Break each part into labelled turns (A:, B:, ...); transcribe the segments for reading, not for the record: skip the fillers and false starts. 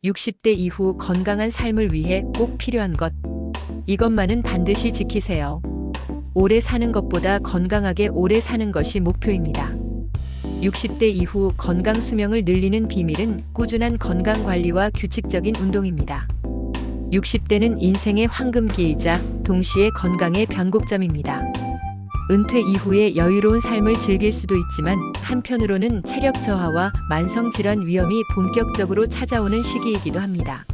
A: 60대 이후 건강한 삶을 위해 꼭 필요한 것. 이것만은 반드시 지키세요. 오래 사는 것보다 건강하게 오래 사는 것이 목표입니다. 60대 이후 건강 수명을 늘리는 비밀은 꾸준한 건강 관리와 규칙적인 운동입니다. 60대는 인생의 황금기이자 동시에 건강의 변곡점입니다. 은퇴 이후에 여유로운 삶을 즐길 수도 있지만 한편으로는 체력 저하와 만성질환 위험이 본격적으로 찾아오는 시기이기도 합니다.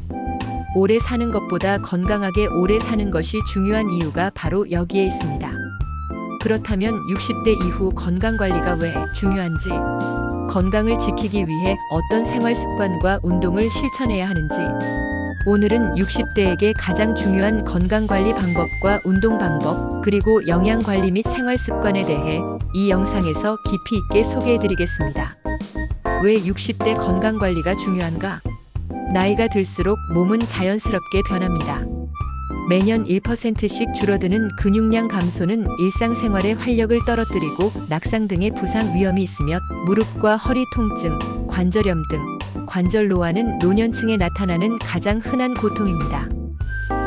A: 오래 사는 것보다 건강하게 오래 사는 것이 중요한 이유가 바로 여기에 있습니다. 그렇다면 60대 이후 건강관리가 왜 중요한지, 건강을 지키기 위해 어떤 생활 습관과 운동을 실천해야 하는지, 오늘은 60대에게 가장 중요한 건강관리 방법과 운동 방법, 그리고 영양관리 및 생활 습관에 대해 이 영상에서 깊이 있게 소개해드리겠습니다. 왜 60대 건강관리가 중요한가? 나이가 들수록 몸은 자연스럽게 변합니다. 매년 1%씩 줄어드는 근육량 감소는 일상생활의 활력을 떨어뜨리고 낙상 등의 부상 위험이 있으며 무릎과 허리 통증, 관절염 등 관절 노화는 노년층에 나타나는 가장 흔한 고통입니다.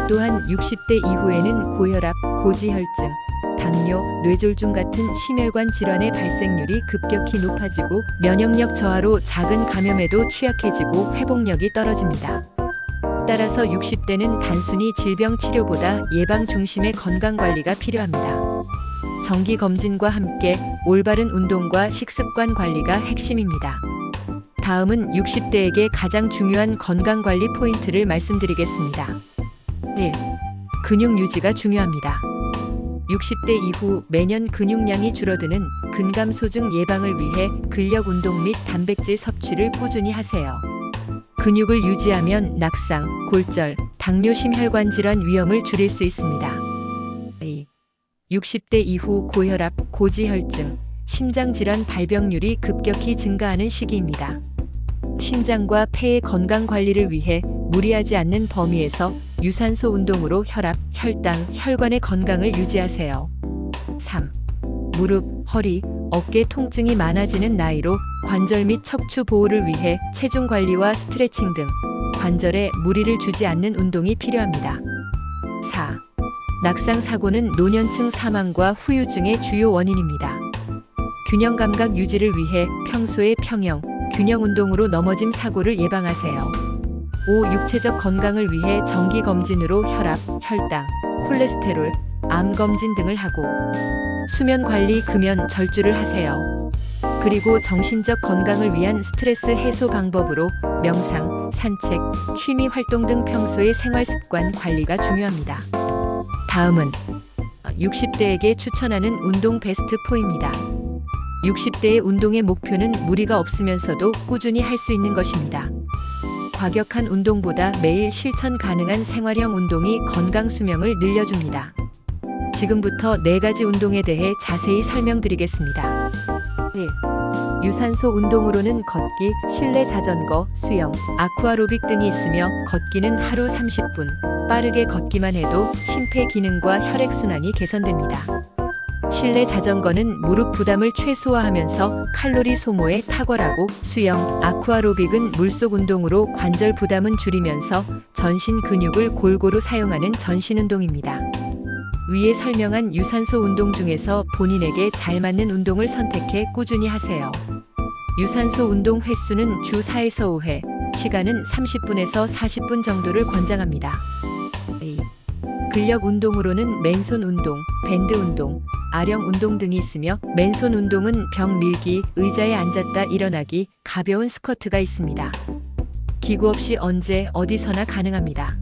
A: 또한 60대 이후에는 고혈압, 고지혈증, 당뇨, 뇌졸중 같은 심혈관 질환의 발생률이 급격히 높아지고 면역력 저하로 작은 감염에도 취약해지고 회복력이 떨어집니다. 따라서 60대는 단순히 질병 치료보다 예방 중심의 건강관리가 필요합니다. 정기검진과 함께 올바른 운동과 식습관 관리가 핵심입니다. 다음은 60대에게 가장 중요한 건강관리 포인트를 말씀드리겠습니다. 1. 근육 유지가 중요합니다. 60대 이후 매년 근육량이 줄어드는 근감소증 예방을 위해 근력 운동 및 단백질 섭취를 꾸준히 하세요. 근육을 유지하면 낙상, 골절, 당뇨 심혈관 질환 위험을 줄일 수 있습니다. 2. 60대 이후 고혈압, 고지혈증, 심장질환 발병률이 급격히 증가하는 시기입니다. 심장과 폐의 건강 관리를 위해 무리하지 않는 범위에서 유산소 운동으로 혈압, 혈당, 혈관의 건강을 유지하세요. 3. 무릎, 허리, 어깨 통증이 많아지는 나이로 관절 및 척추 보호를 위해 체중 관리와 스트레칭 등 관절에 무리를 주지 않는 운동이 필요합니다. 4. 낙상 사고는 노년층 사망과 후유증의 주요 원인입니다. 균형 감각 유지를 위해 평소에 평형, 균형 운동으로 넘어짐 사고를 예방하세요. 5. 육체적 건강을 위해 정기 검진으로 혈압, 혈당, 콜레스테롤, 암 검진 등을 하고 수면 관리, 금연, 절주를 하세요. 그리고 정신적 건강을 위한 스트레스 해소 방법으로 명상, 산책, 취미 활동 등 평소의 생활 습관 관리가 중요합니다. 다음은 60대에게 추천하는 운동 베스트 4입니다. 60대의 운동의 목표는 무리가 없으면서도 꾸준히 할 수 있는 것입니다. 과격한 운동보다 매일 실천 가능한 생활형 운동이 건강 수명을 늘려줍니다. 지금부터 4가지 운동에 대해 자세히 설명드리겠습니다. 1. 유산소 운동으로는 걷기, 실내 자전거, 수영, 아쿠아로빅 등이 있으며 걷기는 하루 30분, 빠르게 걷기만 해도 심폐 기능과 혈액순환이 개선됩니다. 실내 자전거는 무릎 부담을 최소화하면서 칼로리 소모에 탁월하고 수영, 아쿠아로빅은 물속 운동으로 관절 부담은 줄이면서 전신 근육을 골고루 사용하는 전신 운동입니다. 위에 설명한 유산소 운동 중에서 본인에게 잘 맞는 운동을 선택해 꾸준히 하세요. 유산소 운동 횟수는 주 4에서 5회, 시간은 30분에서 40분 정도를 권장합니다. 근력 운동으로는 맨손 운동, 밴드 운동, 아령 운동 등이 있으며 맨손 운동은 벽 밀기, 의자에 앉았다 일어나기, 가벼운 스쿼트가 있습니다. 기구 없이 언제 어디서나 가능합니다.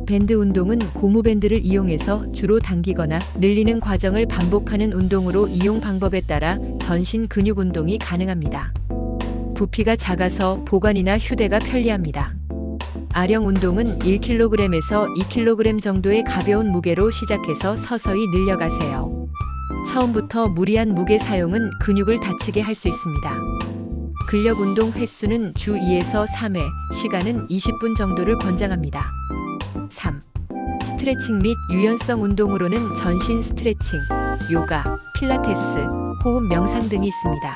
A: 밴드 운동은 고무밴드를 이용해서 주로 당기거나 늘리는 과정을 반복하는 운동으로 이용 방법에 따라 전신 근육 운동이 가능합니다. 부피가 작아서 보관이나 휴대가 편리합니다. 아령 운동은 1kg에서 2kg 정도의 가벼운 무게로 시작해서 서서히 늘려가세요. 처음부터 무리한 무게 사용은 근육을 다치게 할 수 있습니다. 근력 운동 횟수는 주 2에서 3회, 시간은 20분 정도를 권장합니다. 3. 스트레칭 및 유연성 운동으로는 전신 스트레칭, 요가, 필라테스, 호흡 명상 등이 있습니다.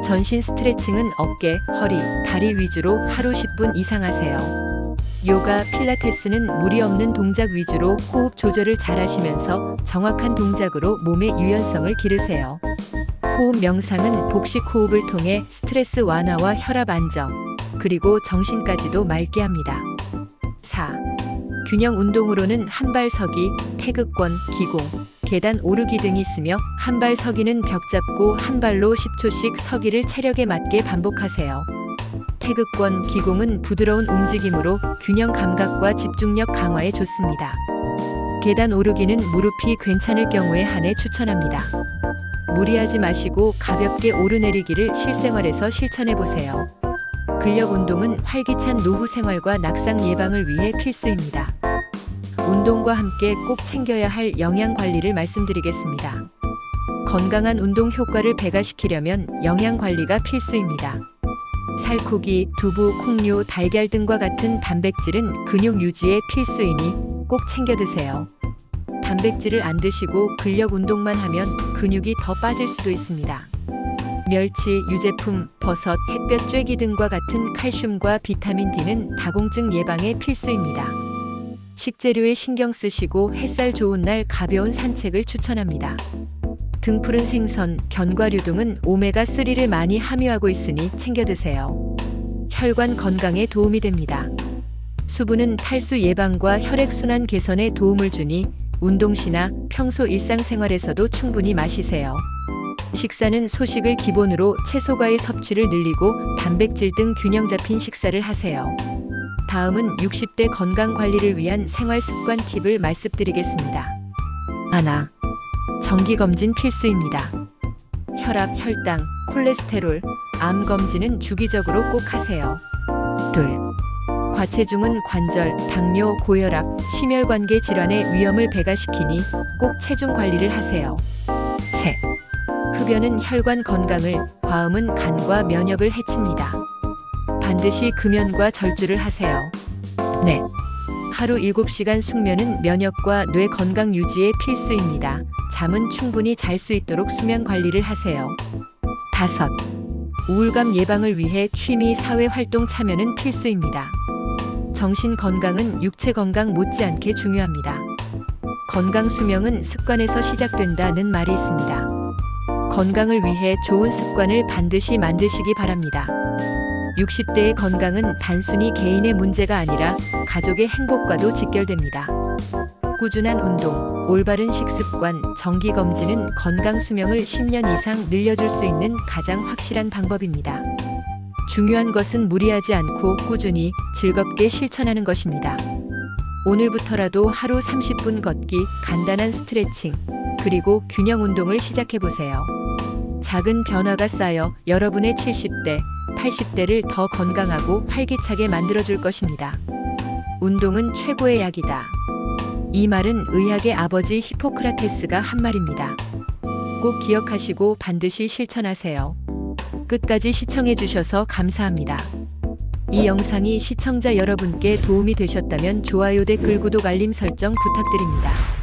A: 전신 스트레칭은 어깨, 허리, 다리 위주로 하루 10분 이상 하세요. 요가, 필라테스는 무리 없는 동작 위주로 호흡 조절을 잘 하시면서 정확한 동작으로 몸의 유연성을 기르세요. 호흡 명상은 복식 호흡을 통해 스트레스 완화와 혈압 안정, 그리고 정신까지도 맑게 합니다. 4. 균형 운동으로는 한발 서기, 태극권, 기공, 계단 오르기 등이 있으며 한발 서기는 벽 잡고 한 발로 10초씩 서기를 체력에 맞게 반복하세요. 태극권, 기공은 부드러운 움직임으로 균형 감각과 집중력 강화에 좋습니다. 계단 오르기는 무릎이 괜찮을 경우에 한해 추천합니다. 무리하지 마시고 가볍게 오르내리기를 실생활에서 실천해 보세요. 근력 운동은 활기찬 노후 생활과 낙상 예방을 위해 필수입니다. 운동과 함께 꼭 챙겨야 할 영양 관리를 말씀드리겠습니다. 건강한 운동 효과를 배가시키려면 영양 관리가 필수입니다. 살코기, 두부, 콩류, 달걀 등과 같은 단백질은 근육 유지에 필수이니 꼭 챙겨 드세요. 단백질을 안 드시고 근력 운동만 하면 근육이 더 빠질 수도 있습니다. 멸치, 유제품, 버섯, 햇볕 쬐기 등과 같은 칼슘과 비타민 D는 다공증 예방에 필수입니다. 식재료에 신경 쓰시고 햇살 좋은 날 가벼운 산책을 추천합니다. 등푸른 생선, 견과류 등은 오메가3를 많이 함유하고 있으니 챙겨 드세요. 혈관 건강에 도움이 됩니다. 수분은 탈수 예방과 혈액순환 개선에 도움을 주니 운동 시나 평소 일상생활에서도 충분히 마시세요. 식사는 소식을 기본으로 채소 과일 섭취를 늘리고 단백질 등 균형 잡힌 식사를 하세요. 다음은 60대 건강 관리를 위한 생활 습관 팁을 말씀드리겠습니다. 하나, 정기 검진 필수입니다. 혈압, 혈당, 콜레스테롤, 암 검진은 주기적으로 꼭 하세요. 둘, 과체중은 관절, 당뇨, 고혈압, 심혈관계 질환의 위험을 배가시키니 꼭 체중 관리를 하세요. 셋, 흡연은 혈관 건강을, 과음은 간과 면역을 해칩니다. 반드시 금연과 절주를 하세요. 넷, 하루 7시간 숙면은 면역과 뇌 건강 유지에 필수입니다. 잠은 충분히 잘 수 있도록 수면 관리를 하세요. 다섯, 우울감 예방을 위해 취미 사회 활동 참여는 필수입니다. 정신 건강은 육체 건강 못지않게 중요합니다. 건강 수명은 습관에서 시작된다는 말이 있습니다. 건강을 위해 좋은 습관을 반드시 만드시기 바랍니다. 60대의 건강은 단순히 개인의 문제가 아니라 가족의 행복과도 직결됩니다. 꾸준한 운동, 올바른 식습관, 정기검진은 건강 수명을 10년 이상 늘려줄 수 있는 가장 확실한 방법입니다. 중요한 것은 무리하지 않고 꾸준히 즐겁게 실천하는 것입니다. 오늘부터라도 하루 30분 걷기, 간단한 스트레칭, 그리고 균형 운동을 시작해보세요. 작은 변화가 쌓여 여러분의 70대, 80대를 더 건강하고 활기차게 만들어줄 것입니다. 운동은 최고의 약이다. 이 말은 의학의 아버지 히포크라테스가 한 말입니다. 꼭 기억하시고 반드시 실천하세요. 끝까지 시청해주셔서 감사합니다. 이 영상이 시청자 여러분께 도움이 되셨다면 좋아요, 댓글, 구독, 알림 설정 부탁드립니다.